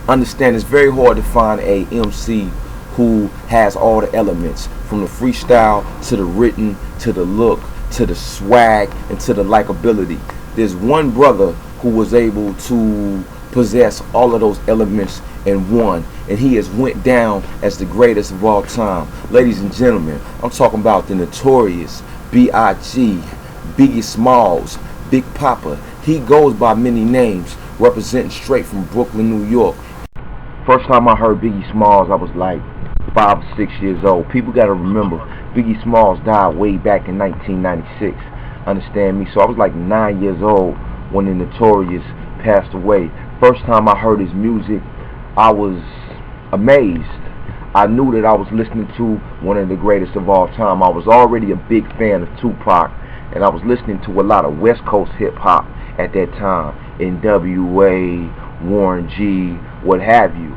Understand, it's very hard to find a MC who has all the elements, from the freestyle to the written to the look to the swag and to the likability. There's one brother who was able to possess all of those elements in one, and he has went down as the greatest of all time. Ladies and gentlemen, I'm talking about the notorious B.I.G, Biggie Smalls, Big Papa. He goes by many names, representing straight from Brooklyn, New York. First time I heard Biggie Smalls, I was like 5 or 6 years old. People gotta remember, Biggie Smalls died way back in 1996. Understand me? So I was like 9 years old when the Notorious passed away. First time I heard his music, I was amazed. I knew that I was listening to one of the greatest of all time. I was already a big fan of Tupac, and I was listening to a lot of West Coast hip-hop at that time. NWA, Warren G, what have you,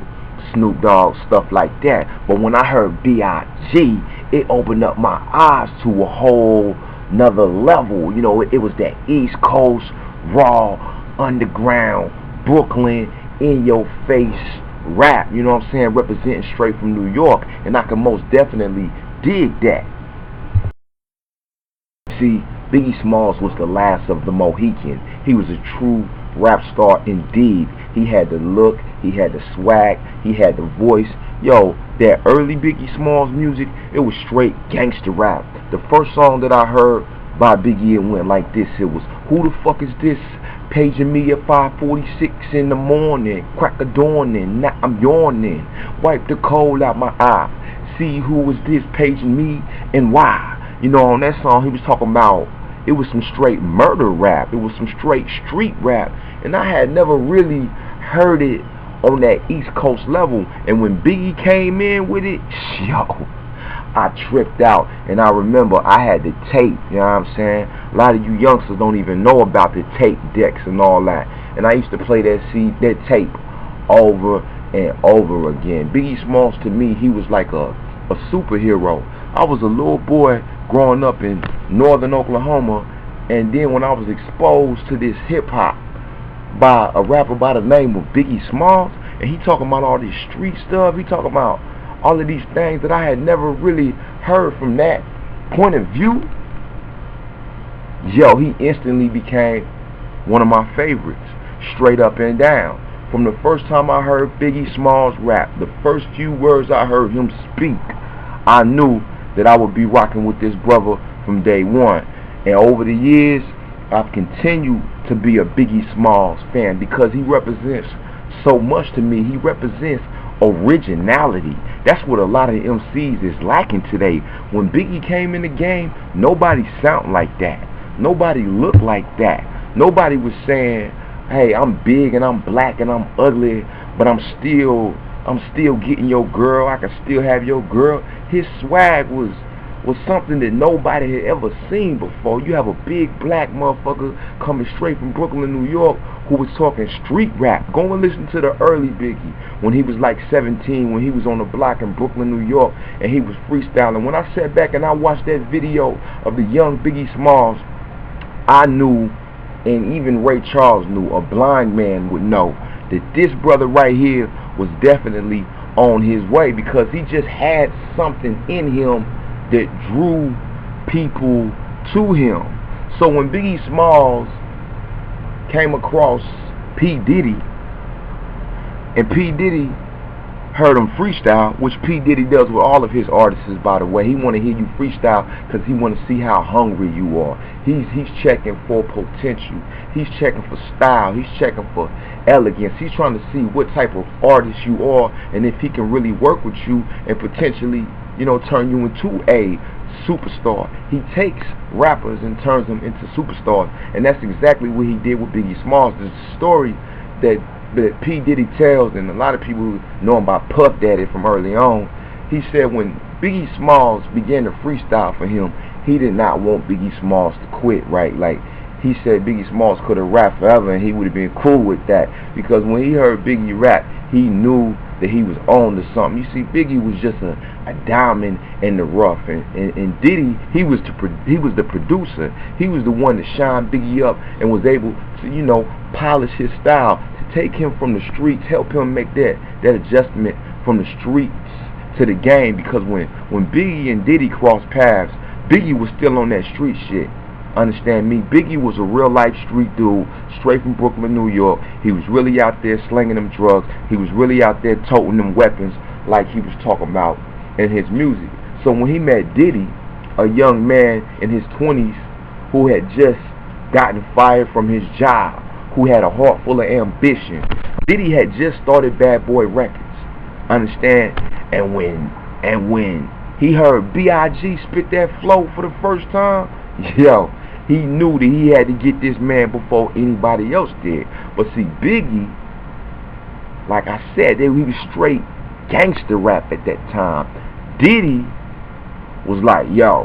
Snoop Dogg, stuff like that. But when I heard B.I.G, it opened up my eyes to a whole nother level. You know, it was that East Coast, raw, underground, Brooklyn, in your face rap, you know what I'm saying, representing straight from New York, and I can most definitely dig that. See, Biggie Smalls was the last of the Mohican. He was a true rap star indeed. He had the look, he had the swag, he had the voice. Yo, that early Biggie Smalls music, it was straight gangster rap. The first song that I heard by Biggie, it went like this. It was, who the fuck is this paging me at 5:46 in the morning, crack a dawning, now I'm yawning, wipe the cold out my eye, see who was this paging me and why. You know, on that song he was talking about, it was some straight murder rap, it was some straight street rap, and I had never really heard it on that East Coast level. And when Biggie came in with it, yo, I tripped out. And I remember I had the tape, you know what I'm saying? A lot of you youngsters don't even know about the tape decks and all that. And I used to play that tape over and over again. Biggie Smalls, to me, he was like a superhero. I was a little boy growing up in northern Oklahoma, and then when I was exposed to this hip-hop by a rapper by the name of Biggie Smalls, and he talking about all this street stuff, he talking about all of these things that I had never really heard from that point of view. Yo, he instantly became one of my favorites, straight up and down. From the first time I heard Biggie Smalls rap, the first few words I heard him speak, I knew that I would be rocking with this brother from day one. And over the years, I've continued to be a Biggie Smalls fan because he represents so much to me. He represents originality. That's what a lot of MCs is lacking today. When Biggie came in the game, nobody sound like that. Nobody looked like that. Nobody was saying, hey, I'm big and I'm black and I'm ugly, but I'm still getting your girl. I can still have your girl. His swag was something that nobody had ever seen before. You have a big black motherfucker coming straight from Brooklyn, New York, who was talking street rap. Go and listen to the early Biggie when he was like 17, when he was on the block in Brooklyn, New York, and he was freestyling. When I sat back and I watched that video of the young Biggie Smalls, I knew, and even Ray Charles knew, a blind man would know, that this brother right here was definitely on his way, because he just had something in him that drew people to him. So when Biggie Smalls came across P. Diddy, and P. Diddy heard him freestyle, which P. Diddy does with all of his artists, by the way. He want to hear you freestyle because he want to see how hungry you are. He's checking for potential. He's checking for style. He's checking for elegance. He's trying to see what type of artist you are, and if he can really work with you and potentially, you know, turn you into a superstar. He takes rappers and turns them into superstars, and that's exactly what he did with Biggie Smalls. There's a story that P. Diddy tells, and a lot of people know him by Puff Daddy from early on. He said when Biggie Smalls began to freestyle for him, he did not want Biggie Smalls to quit, right? Like, he said Biggie Smalls could have rapped forever and he would have been cool with that, because when he heard Biggie rap, he knew that he was on to something. You see, Biggie was just a diamond in the rough, and Diddy, he was the producer. He was the one that shined Biggie up and was able to, you know, polish his style, to take him from the streets, help him make that adjustment from the streets to the game. Because when Biggie and Diddy crossed paths, Biggie was still on that street shit. Understand me? Biggie was a real life street dude, straight from Brooklyn, New York. He was really out there slinging them drugs. He was really out there toting them weapons like he was talking about in his music. So when he met Diddy, a young man in his 20s who had just gotten fired from his job, who had a heart full of ambition, Diddy had just started Bad Boy Records. Understand? And when he heard B.I.G spit that flow for the first time, yo, he knew that he had to get this man before anybody else did. But see, Biggie, like I said, he was straight gangster rap at that time. Diddy was like, yo,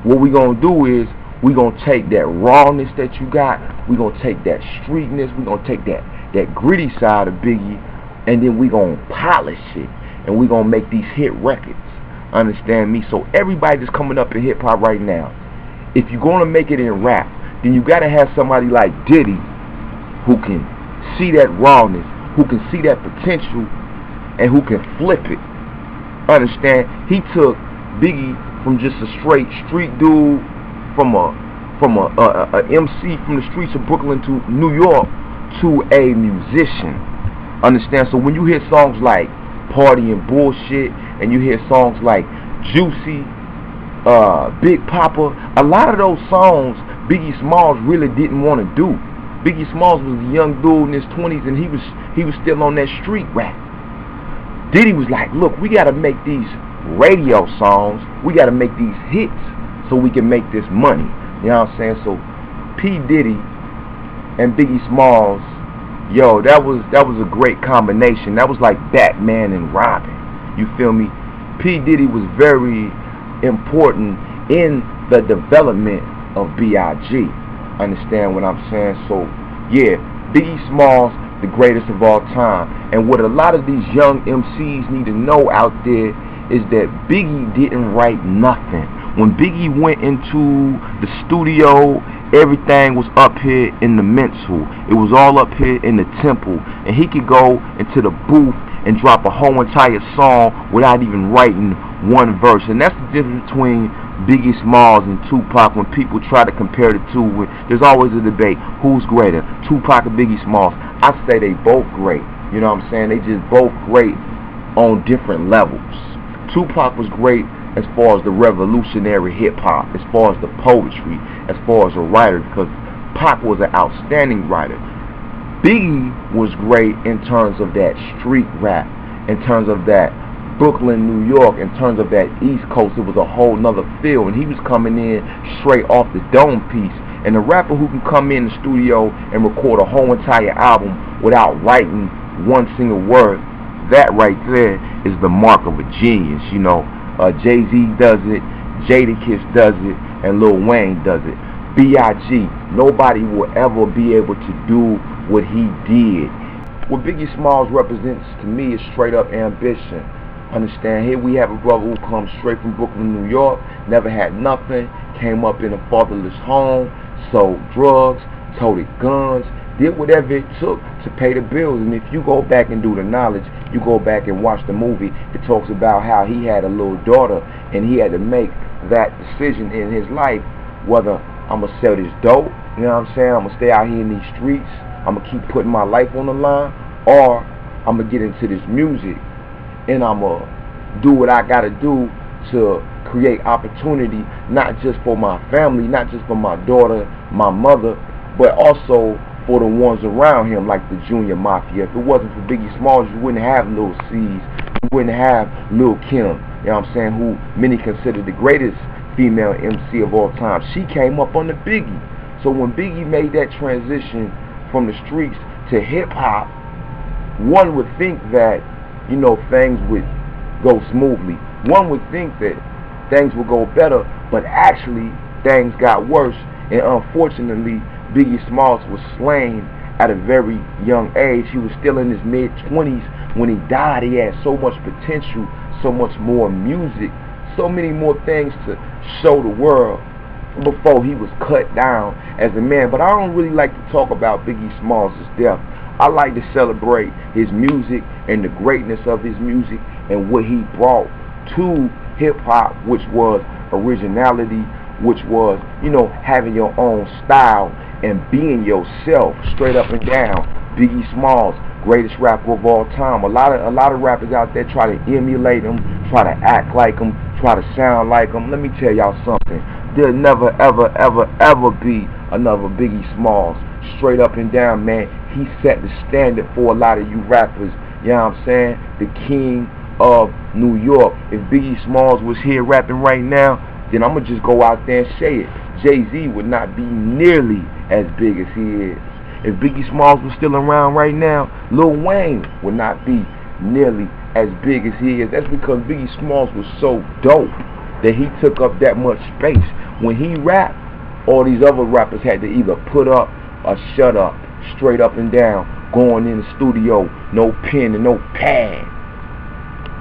what we gonna do is we gonna take that rawness that you got, we gonna take that streetness, we gonna take that gritty side of Biggie, and then we gonna polish it, and we gonna make these hit records. Understand me? So everybody that's coming up in hip hop right now, if you're gonna make it in rap, then you gotta have somebody like Diddy who can see that rawness, who can see that potential, and who can flip it. Understand? He took Biggie from just a straight street dude, from a MC from the streets of Brooklyn to New York, to a musician. Understand? So when you hear songs like Party and Bullshit, and you hear songs like Juicy, Big Papa, a lot of those songs Biggie Smalls really didn't want to do. Biggie Smalls was a young dude in his 20s, and he was still on that street rap. Diddy was like, look, we gotta make these radio songs, we gotta make these hits so we can make this money. You know what I'm saying? So P. Diddy and Biggie Smalls, yo, that was a great combination. That was like Batman and Robin. You feel me? P. Diddy was very important in the development of B.I.G. Understand what I'm saying? So yeah, Biggie Smalls, the greatest of all time. And what a lot of these young MCs need to know out there is that Biggie didn't write nothing. When Biggie went into the studio, everything was up here in the mental. It was all up here in the temple. And he could go into the booth and drop a whole entire song without even writing one verse. And that's the difference between Biggie Smalls and Tupac. When people try to compare the two, there's always a debate, who's greater, Tupac or Biggie Smalls? I say they both great. You know what I'm saying? They just both great on different levels. Tupac was great as far as the revolutionary hip-hop, as far as the poetry, as far as a writer, because Pac was an outstanding writer. Biggie was great in terms of that street rap, in terms of that Brooklyn, New York, in terms of that East Coast. It was a whole nother feel, and he was coming in straight off the dome piece. And the rapper who can come in the studio and record a whole entire album without writing one single word, that right there is the mark of a genius. You know, Jay-Z does it, Jadakiss does it, and Lil Wayne does it. B.I.G, nobody will ever be able to do what he did. What Biggie Smalls represents to me is straight up ambition. Understand? Here we have a brother who comes straight from Brooklyn, New York, never had nothing, came up in a fatherless home, sold drugs, toted guns, did whatever it took to pay the bills. And if you go back and do the knowledge, you go back and watch the movie, it talks about how he had a little daughter and he had to make that decision in his life, whether I'm going to sell this dope, you know what I'm saying, I'm going to stay out here in these streets, I'm going to keep putting my life on the line, or I'm going to get into this music and I'm going to do what I got to do to create opportunity, not just for my family, not just for my daughter, my mother, but also for the ones around him, like the Junior Mafia. If it wasn't for Biggie Smalls, you wouldn't have Lil C's, you wouldn't have Lil Kim, you know what I'm saying, who many consider the greatest female MC of all time. She came up on the Biggie. So when Biggie made that transition from the streets to hip-hop, one would think that, you know, things would go smoothly. One would think that things would go better, but actually things got worse. And unfortunately, Biggie Smalls was slain at a very young age. He was still in his mid-20s when he died. He had so much potential, so much more music, so many more things to show the world before he was cut down as a man. But I don't really like to talk about Biggie Smalls' death. I like to celebrate his music and the greatness of his music and what he brought to hip-hop, which was originality, which was, having your own style and being yourself straight up and down. Biggie Smalls, greatest rapper of all time. A lot of rappers out there try to emulate him, try to act like him, try to sound like him. Let me tell y'all something. There'll never, ever, ever, ever be another Biggie Smalls. Straight up and down, man. He set the standard for a lot of you rappers. You know what I'm saying? The king of New York. If Biggie Smalls was here rapping right now, then I'm going to just go out there and say it. Jay-Z would not be nearly as big as he is. If Biggie Smalls was still around right now, Lil Wayne would not be nearly as big as he is. That's because Biggie Smalls was so dope that he took up that much space. When he rapped, all these other rappers had to either put up or shut up, straight up and down, going in the studio, no pen and no pad,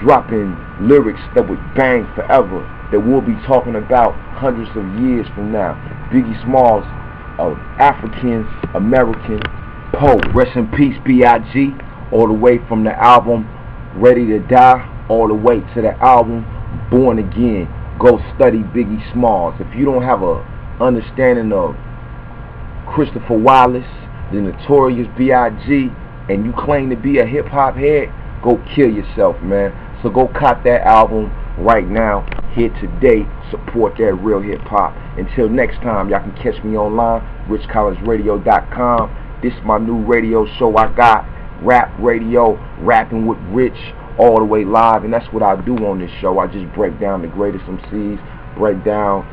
dropping lyrics that would bang forever, that we'll be talking about hundreds of years from now. Biggie Smalls, an African-American poet. Rest in peace, B.I.G. All the way from the album Ready to Die, all the way to the album Born Again. Go study Biggie Smalls. If you don't have a understanding of Christopher Wallace, the notorious B.I.G., and you claim to be a hip-hop head, go kill yourself, man. So go cop that album right now, here today, support that real hip-hop. Until next time, y'all can catch me online, richcollinsradio.com. This is my new radio show I got, Rap Radio, rapping with Rich, all the way live, and that's what I do on this show. I just break down the greatest MCs, break down,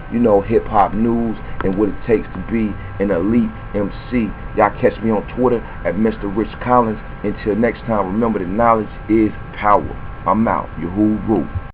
hip-hop news and what it takes to be an elite MC. Y'all catch me on Twitter at Mr. Rich Collins. Until next time, remember that knowledge is power. I'm out. Your hooroo.